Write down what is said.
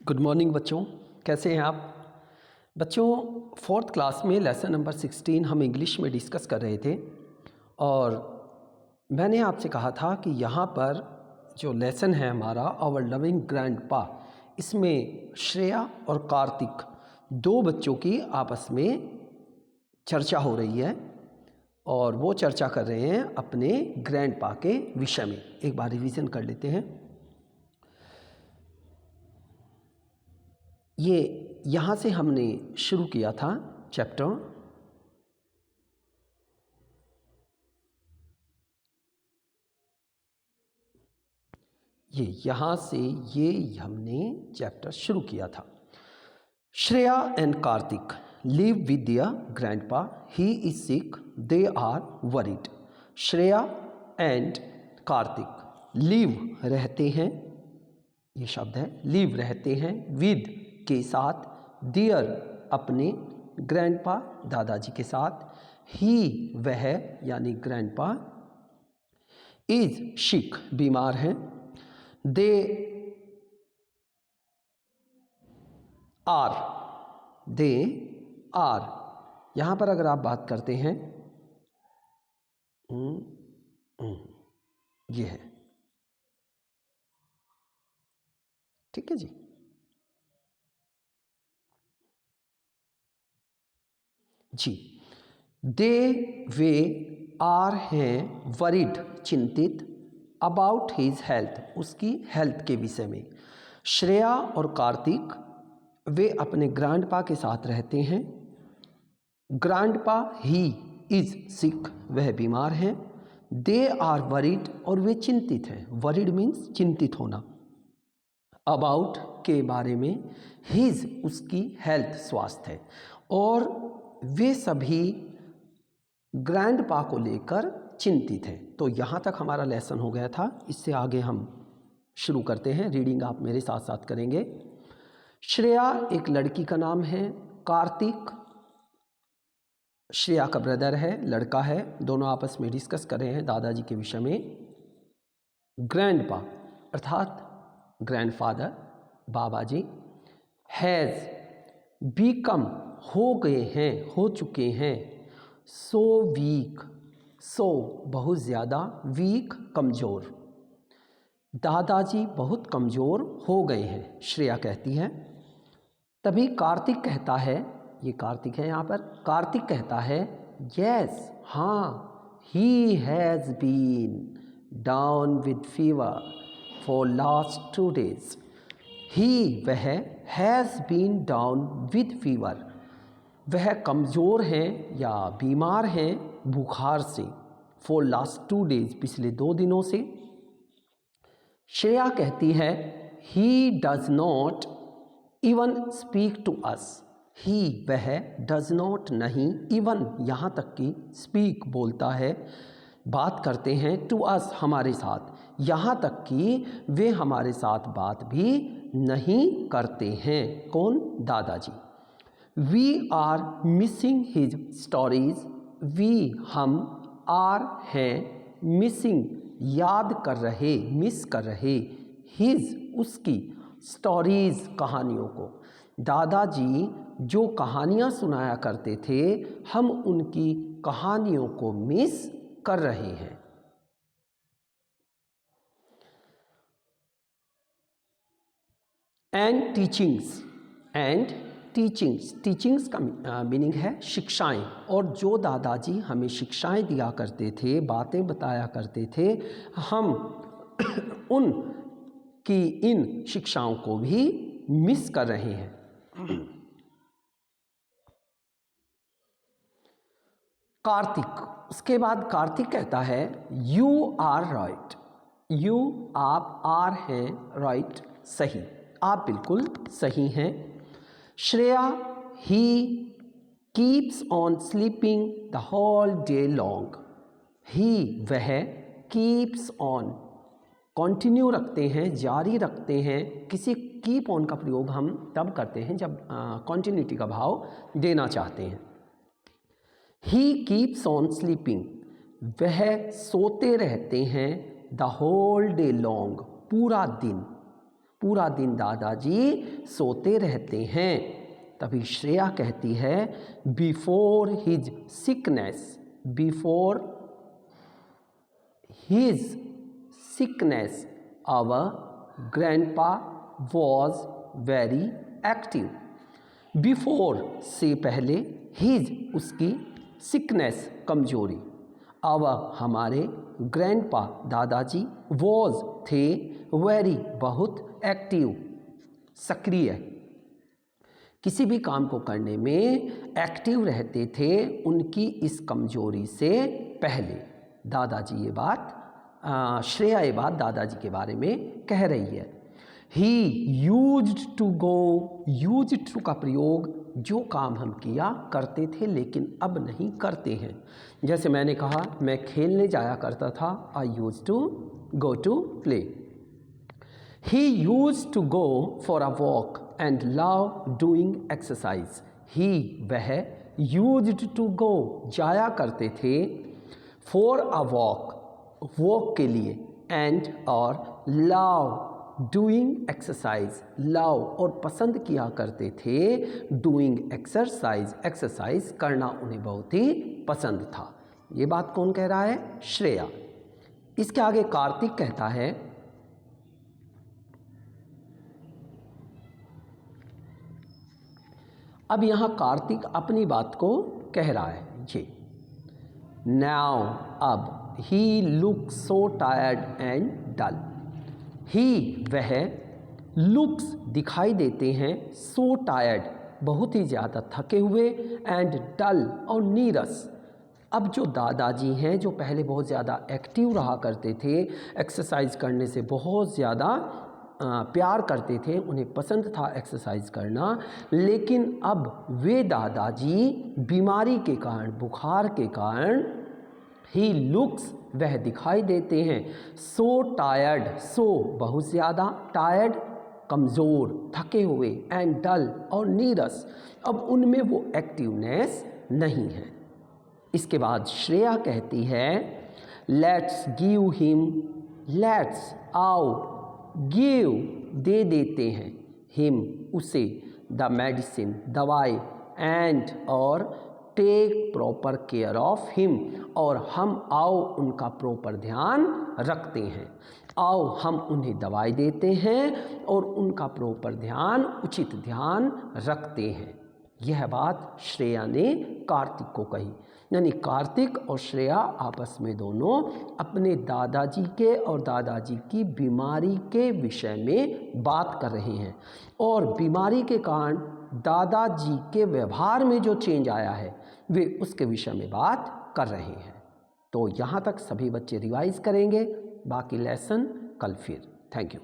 Good morning बच्चों, कैसे हैं आप बच्चों। फोर्थ क्लास में लेसन नंबर 16 हम इंग्लिश में डिस्कस कर रहे थे और मैंने आपसे कहा था कि यहाँ पर जो लेसन है हमारा आवर लविंग ग्रैंडपा, इसमें श्रेया और कार्तिक दो बच्चों की आपस में चर्चा हो रही है और वो चर्चा कर रहे हैं अपने ग्रैंडपा के विषय में। एक बार रिवीजन कर लेते हैं। ये यहाँ से हमने शुरू किया था चैप्टर यहाँ से हमने चैप्टर शुरू किया था। Shreya and Kartik live with their grandpa, he is sick, they are worried. Shreya and Kartik live रहते हैं, ये शब्द है लिव रहते हैं, विद के साथ, देयर अपने, ग्रैंडपा दादाजी के साथ, ही वह यानी ग्रैंडपा, इज सिक बीमार हैं, दे आर यहाँ पर अगर आप बात करते हैं ये है, ठीक है जी। दे वे आर हैं वरीड चिंतित, अबाउट हिज हेल्थ उसकी हेल्थ के विषय में। श्रेया और कार्तिक वे अपने ग्रैंडपा के साथ रहते हैं। ग्रैंडपा ही इज सिक वह बीमार हैं। दे आर वरीड और वे चिंतित हैं। वरीड मीन्स चिंतित होना। अबाउट के बारे में, हिज उसकी हेल्थ स्वास्थ्य है, और वे सभी ग्रैंडपा को लेकर चिंतित हैं। तो यहाँ तक हमारा लेसन हो गया था। इससे आगे हम शुरू करते हैं। रीडिंग आप मेरे साथ साथ करेंगे। श्रेया एक लड़की का नाम है, कार्तिक श्रेया का ब्रदर है, लड़का है। दोनों आपस में डिस्कस कर रहे हैं दादाजी के विषय में। ग्रैंडपा अर्थात ग्रैंडफादर बाबा जी, हैज़ बीकम हो गए हैं, हो चुके हैं, सो वीक सो बहुत ज़्यादा, वीक कमज़ोर, दादाजी बहुत कमज़ोर हो गए हैं, श्रेया कहती है। तभी कार्तिक कहता है, ये कार्तिक है यहाँ पर, कार्तिक कहता है यस हाँ, he has been down with fever for last 2 days। He वह, has been down with fever वह कमज़ोर हैं या बीमार हैं बुखार से, फॉर लास्ट 2 days पिछले 2 दिनों से। श्रेया कहती है he does not even speak to us, he वह, डज नॉट नहीं, इवन यहाँ तक कि स्पीक बोलता है, बात करते हैं, टू अस हमारे साथ, यहाँ तक कि वे हमारे साथ बात भी नहीं करते हैं। कौन? दादाजी। We are missing his stories, we हम, आर हैं, मिसिंग याद कर रहे, मिस कर रहे, हिज उसकी, स्टोरीज कहानियों को। दादाजी जो कहानियाँ सुनाया करते थे, हम उनकी कहानियों को मिस कर रहे हैं। एंड टीचिंग्स का मीनिंग है शिक्षाएं। और जो दादाजी हमें शिक्षाएं दिया करते थे, बातें बताया करते थे, हम उन की इन शिक्षाओं को भी मिस कर रहे हैं। कार्तिक, उसके बाद कार्तिक कहता है यू आर राइट, यू आप, आर हैं, राइट सही, आप बिल्कुल सही हैं। Shreya he keeps on sleeping the whole day long, he वह, कीप्स ऑन कंटिन्यू रखते हैं, जारी रखते हैं। किसी कीप ऑन का प्रयोग हम तब करते हैं जब कंटिन्यूटी का भाव देना चाहते हैं। ही कीप्स ऑन स्लीपिंग, वह सोते रहते हैं, द होल डे लॉन्ग पूरा दिन, पूरा दिन दादाजी सोते रहते हैं। तभी श्रेया कहती है before his sickness, before his sickness our grandpa was very active. Before से पहले, हिज उसकी, सिकनेस कमजोरी, आवर हमारे, ग्रैंडपा दादाजी, वॉज थे, वेरी बहुत, एक्टिव सक्रिय, किसी भी काम को करने में एक्टिव रहते थे उनकी इस कमजोरी से पहले। दादाजी ये बात, श्रेया ये बात दादाजी के बारे में कह रही है। He used to go, used to का प्रयोग जो काम हम किया करते थे लेकिन अब नहीं करते हैं। जैसे मैंने कहा मैं खेलने जाया करता था, I used to go to play. He used to go for a walk and love doing exercise. He वह, यूज्ड टू गो जाया करते थे, फॉर अ वॉक वॉक के लिए, एंड और लव डूइंग एक्सरसाइज, लव और पसंद किया करते थे डूइंग एक्सरसाइज, एक्सरसाइज करना उन्हें बहुत ही पसंद था। ये बात कौन कह रहा है? श्रेया। इसके आगे कार्तिक कहता है अब यहाँ कार्तिक अपनी बात को कह रहा है ये। नाउ अब, he looks so tired and dull. He वह, लुक्स दिखाई देते हैं, सो टायर्ड बहुत ही ज़्यादा थके हुए, एंड डल और नीरस। अब जो दादाजी हैं जो पहले बहुत ज़्यादा एक्टिव रहा करते थे, एक्सरसाइज करने से बहुत ज़्यादा प्यार करते थे, उन्हें पसंद था एक्सरसाइज करना, लेकिन अब वे दादाजी बीमारी के कारण, बुखार के कारण, ही लुक्स वह दिखाई देते हैं, सो टायर्ड सो बहुत ज़्यादा, टायर्ड कमज़ोर, थके हुए, एंड डल और नीरस, अब उनमें वो एक्टिवनेस नहीं है। इसके बाद श्रेया कहती है लेट्स गिव हिम, लेट्स आओ, गिव दे देते हैं, हिम उसे, द मेडिसिन दवाई, एंड और take proper care of him और हम आओ उनका प्रॉपर ध्यान रखते हैं। आओ हम उन्हें दवाई देते हैं और उनका प्रॉपर ध्यान, उचित ध्यान रखते हैं। यह बात श्रेया ने कार्तिक को कही। यानी कार्तिक और श्रेया आपस में दोनों अपने दादाजी के और दादाजी की बीमारी के विषय में बात कर रहे हैं और बीमारी के कारण दादाजी के व्यवहार में जो चेंज आया है वे उसके विषय में बात कर रहे हैं। तो यहाँ तक सभी बच्चे रिवाइज करेंगे, बाकी लेसन कल फिर। Thank you.